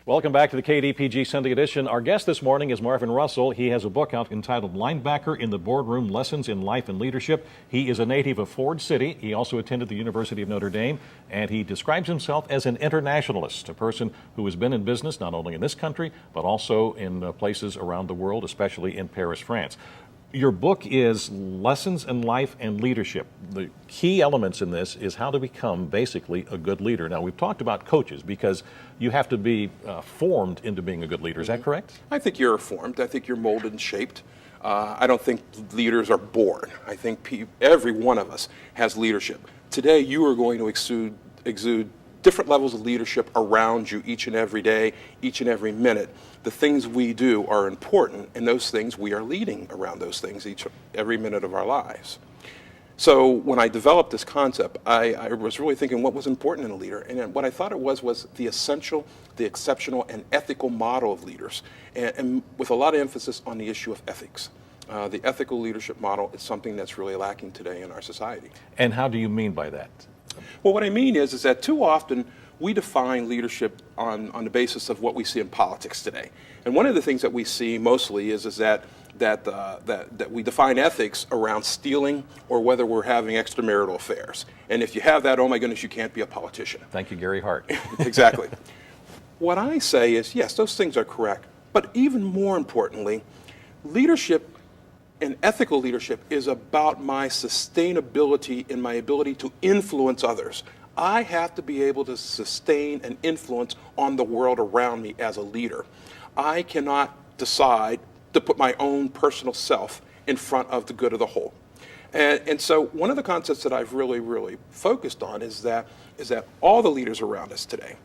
Welcome back to the KDPG Sunday Edition. Our guest this morning is Marv Russell. He has a book out entitled Linebacker in the Boardroom, Lessons in Life and Leadership. He is a native of Ford City. He also attended the University of Notre Dame, and he describes himself as an internationalist, a person who has been in business not only in this country, but also in places around the world, especially in Paris, France. Your book is Lessons in Life and Leadership. The key elements in this is how to become basically a good leader. Now, we've talked about coaches because you have to be formed into being a good leader. Is that correct? I think you're formed. I think you're molded and shaped. I don't think leaders are born. I think every one of us has leadership. Today, you are going to exude different levels of leadership around you each and every day, each and every minute. The things we do are important, and those things we are leading around those things every minute of our lives. So when I developed this concept, I was really thinking what was important in a leader, and what I thought it was the essential, the exceptional, and ethical model of leaders, and with a lot of emphasis on the issue of ethics. The ethical leadership model is something that's really lacking today in our society. And how do you mean by that? Well, what I mean is that too often we define leadership on the basis of what we see in politics today. And one of the things that we see mostly is that we define ethics around stealing or whether we're having extramarital affairs. And if you have that, oh my goodness, you can't be a politician. Thank you, Gary Hart. Exactly. What I say is, yes, those things are correct. But even more importantly, leadership and ethical leadership is about my sustainability and my ability to influence others. I have to be able to sustain and influence on the world around me as a leader. I cannot decide to put my own personal self in front of the good of the whole. And so one of the concepts that I've really focused on is that all the leaders around us today,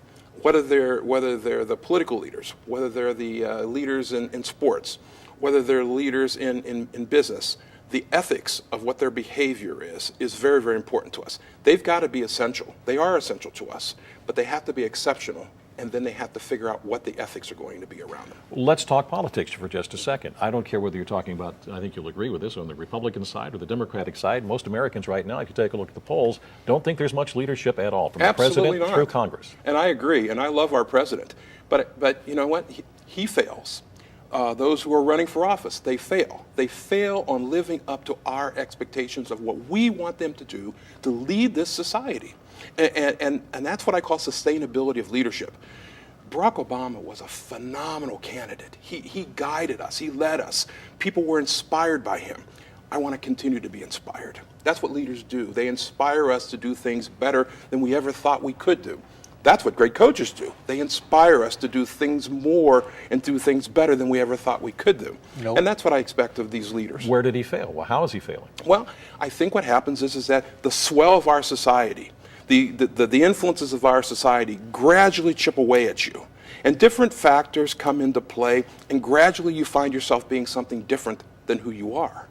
whether they're the political leaders, whether they're the leaders in sports, whether they're leaders in business, the ethics of what their behavior is very important to us. They've got to be essential. They are essential to us, but they have to be exceptional, and then they have to figure out what the ethics are going to be around them. Let's talk politics for just a second. I don't care whether you're talking about, I think you'll agree with this, on the Republican side or the Democratic side. Most Americans right now, if you take a look at the polls, don't think there's much leadership at all, from the president through Congress. And I agree, and I love our president. But you know what? He fails. Those who are running for office, they fail. They fail on living up to our expectations of what we want them to do to lead this society. And that's what I call sustainability of leadership. Barack Obama was a phenomenal candidate. He guided us. He led us. People were inspired by him. I want to continue to be inspired. That's what leaders do. They inspire us to do things better than we ever thought we could do. That's what great coaches do. They inspire us to do things more and do things better than we ever thought we could do. Nope. And that's what I expect of these leaders. Where did he fail? Well, how is he failing? Well, I think what happens is that the swell of our society, the influences of our society gradually chip away at you. And different factors come into play, and gradually you find yourself being something different than who you are.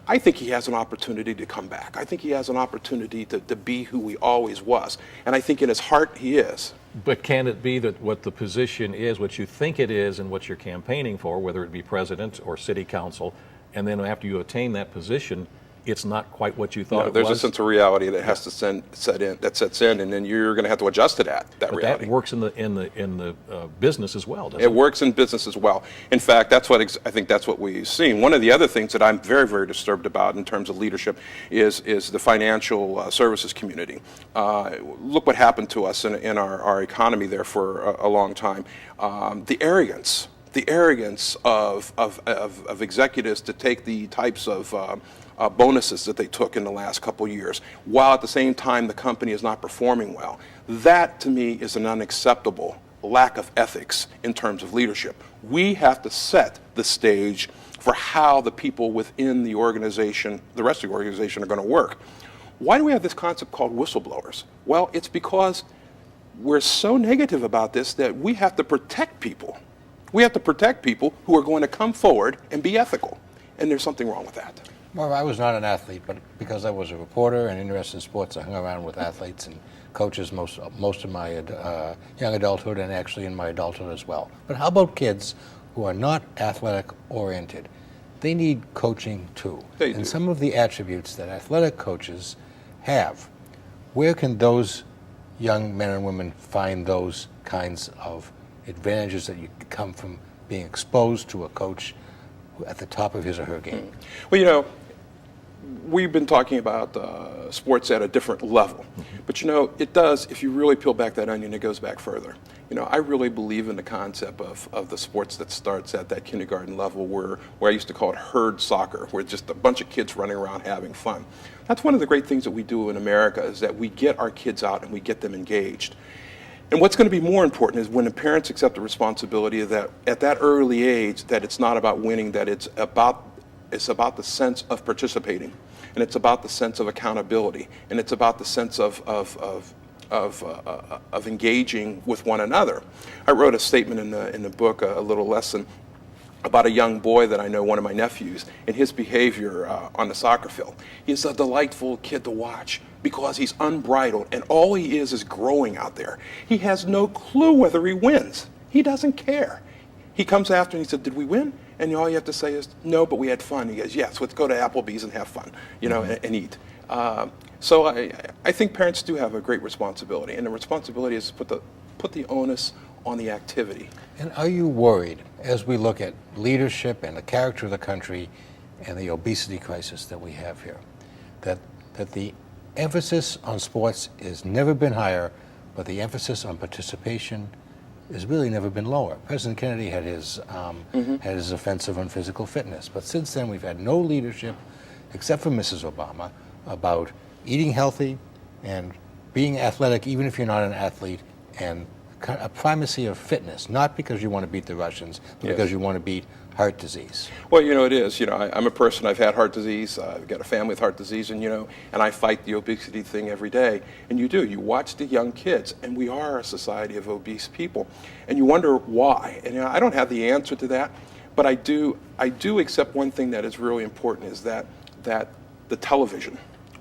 I think he has an opportunity to come back. I think he has an opportunity to be who he always was. And I think in his heart he is. But can it be that what the position is, what you think it is, and what you're campaigning for, whether it be president or city council, and then after you attain that position, it's not quite what you thought it was? There's a sense of reality that has to sets in, and then you're going to have to adjust to that reality. That works in the business as well, doesn't it? It works in business as well. In fact, I think that's what we've seen. One of the other things that I'm very disturbed about in terms of leadership is the financial services community. Look what happened to us in our economy there for a long time. The arrogance of executives to take the types of bonuses that they took in the last couple of years, while at the same time the company is not performing well. That, to me, is an unacceptable lack of ethics in terms of leadership. We have to set the stage for how the people within the organization, the rest of the organization, are going to work. Why do we have this concept called whistleblowers? Well, it's because we're so negative about this that we have to protect people. We have to protect people who are going to come forward and be ethical. And there's something wrong with that. Well, I was not an athlete, but because I was a reporter and interested in sports, I hung around with athletes and coaches most of my young adulthood and actually in my adulthood as well. But how about kids who are not athletic oriented? They need coaching too. They do. And some of the attributes that athletic coaches have, where can those young men and women find those kinds of advantages that you come from being exposed to a coach at the top of his or her game? Well, you know, we've been talking about sports at a different level. But, you know, it does, if you really peel back that onion, it goes back further. You know, I really believe in the concept of the sports that starts at that kindergarten level where I used to call it herd soccer, where just a bunch of kids running around having fun. That's one of the great things that we do in America, is that we get our kids out and we get them engaged. And what's going to be more important is when the parents accept the responsibility that at that early age, that it's not about winning, that it's about the sense of participating, and it's about the sense of accountability, and it's about the sense of engaging with one another. I wrote a statement in the book, a little lesson, about a young boy that I know, one of my nephews, and his behavior on the soccer field. He's a delightful kid to watch because he's unbridled, and all he is growing out there. He has no clue whether he wins. He doesn't care. He comes after and he said, "Did we win?" And all you have to say is, "No, but we had fun." He goes, "Yes, let's go to Applebee's and have fun, you know, and eat." So I think parents do have a great responsibility, and the responsibility is to put the onus on the activity. And are you worried, as we look at leadership and the character of the country and the obesity crisis that we have here, that the emphasis on sports has never been higher, but the emphasis on participation has really never been lower? President Kennedy had his offensive on physical fitness, but since then we've had no leadership, except for Mrs. Obama, about eating healthy and being athletic, even if you're not an athlete, and a primacy of fitness, not because you want to beat the Russians, but because you want to beat heart disease. Well, you know, it is. You know, I'm a person, I've had heart disease, I've got a family with heart disease, and, you know, and I fight the obesity thing every day. And you watch the young kids, and we are a society of obese people. And you wonder why. And, you know, I don't have the answer to that, but I do accept one thing that is really important, is that the television,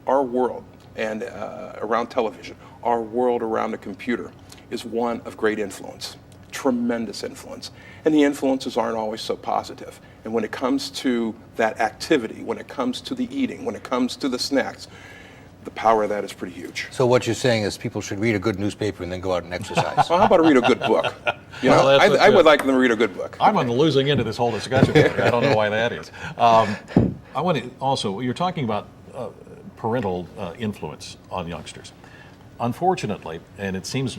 our world, and around television, our world around the computer, is one of great influence, tremendous influence. And the influences aren't always so positive. And when it comes to that activity, when it comes to the eating, when it comes to the snacks, the power of that is pretty huge. So what you're saying is people should read a good newspaper and then go out and exercise. Well, how about read a good book? You know, Well, I would like them to read a good book. I'm on the losing end of this whole discussion. I don't know why that is. I want to also, you're talking about parental influence on youngsters. Unfortunately, and it seems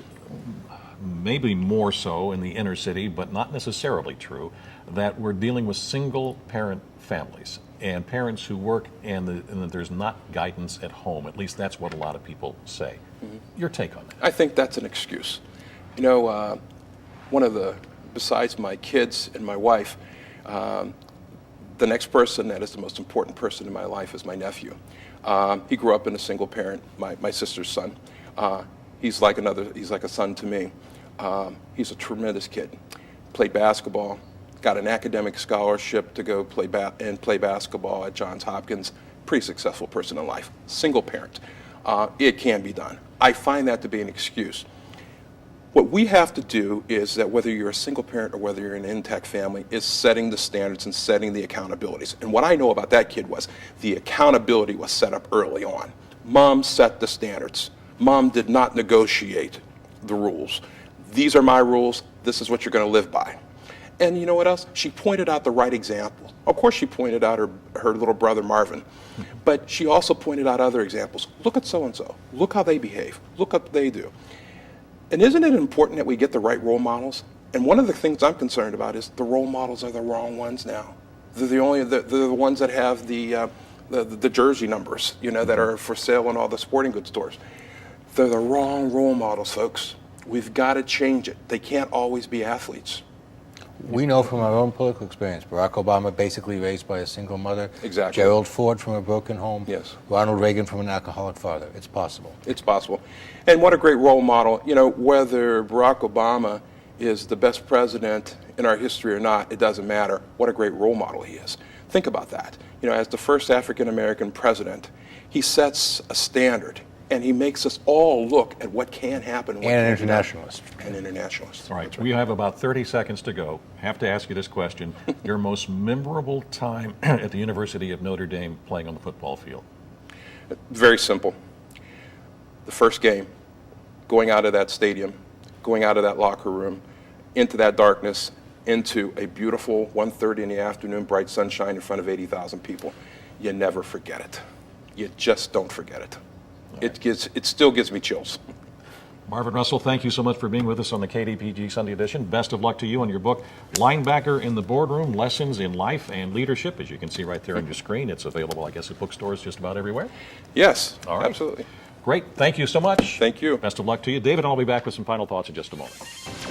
maybe more so in the inner city, but not necessarily true, that we're dealing with single parent families and parents who work and that there's not guidance at home. At least that's what a lot of people say. Your take on that? I think that's an excuse. You know, besides my kids and my wife, the next person that is the most important person in my life is my nephew. He grew up in a single parent, my sister's son. He's like a son to me. He's a tremendous kid. Played basketball, got an academic scholarship to go play basketball at Johns Hopkins. Pretty successful person in life. Single parent. It can be done. I find that to be an excuse. What we have to do is that whether you're a single parent or whether you're in an intact family is setting the standards and setting the accountabilities. And what I know about that kid was the accountability was set up early on. Mom set the standards. Mom did not negotiate the rules. These are my rules. This is what you're going to live by. And you know what else? She pointed out the right example. Of course, she pointed out her little brother, Marvin. But she also pointed out other examples. Look at so-and-so. Look how they behave. Look what they do. And isn't it important that we get the right role models? And one of the things I'm concerned about is the role models are the wrong ones now. They're the ones that have the jersey numbers, you know, that are for sale in all the sporting goods stores. They're the wrong role models, folks. We've got to change it. They can't always be athletes. We know from our own political experience, Barack Obama basically raised by a single mother. Exactly. Gerald Ford from a broken home. Yes. Ronald Reagan from an alcoholic father. It's possible. It's possible. And what a great role model. You know, whether Barack Obama is the best president in our history or not, it doesn't matter. What a great role model he is. Think about that. You know, as the first African-American president, he sets a standard. And he makes us all look at what can happen. And an internationalist. An internationalist. All right, we have about 30 seconds to go. Have to ask you this question. Your most memorable time at the University of Notre Dame playing on the football field? Very simple. The first game, going out of that stadium, going out of that locker room, into that darkness, into a beautiful 1:30 in the afternoon, bright sunshine in front of 80,000 people. You never forget it. You just don't forget it. It still gives me chills. Marv Russell, thank you so much for being with us on the KDPG Sunday Edition. Best of luck to you on your book, Linebacker in the Boardroom, Lessons in Life and Leadership. As you can see right there on your screen, it's available, I guess, at bookstores just about everywhere. Yes, All right. absolutely. Great. Thank you so much. Thank you. Best of luck to you. David, I'll be back with some final thoughts in just a moment.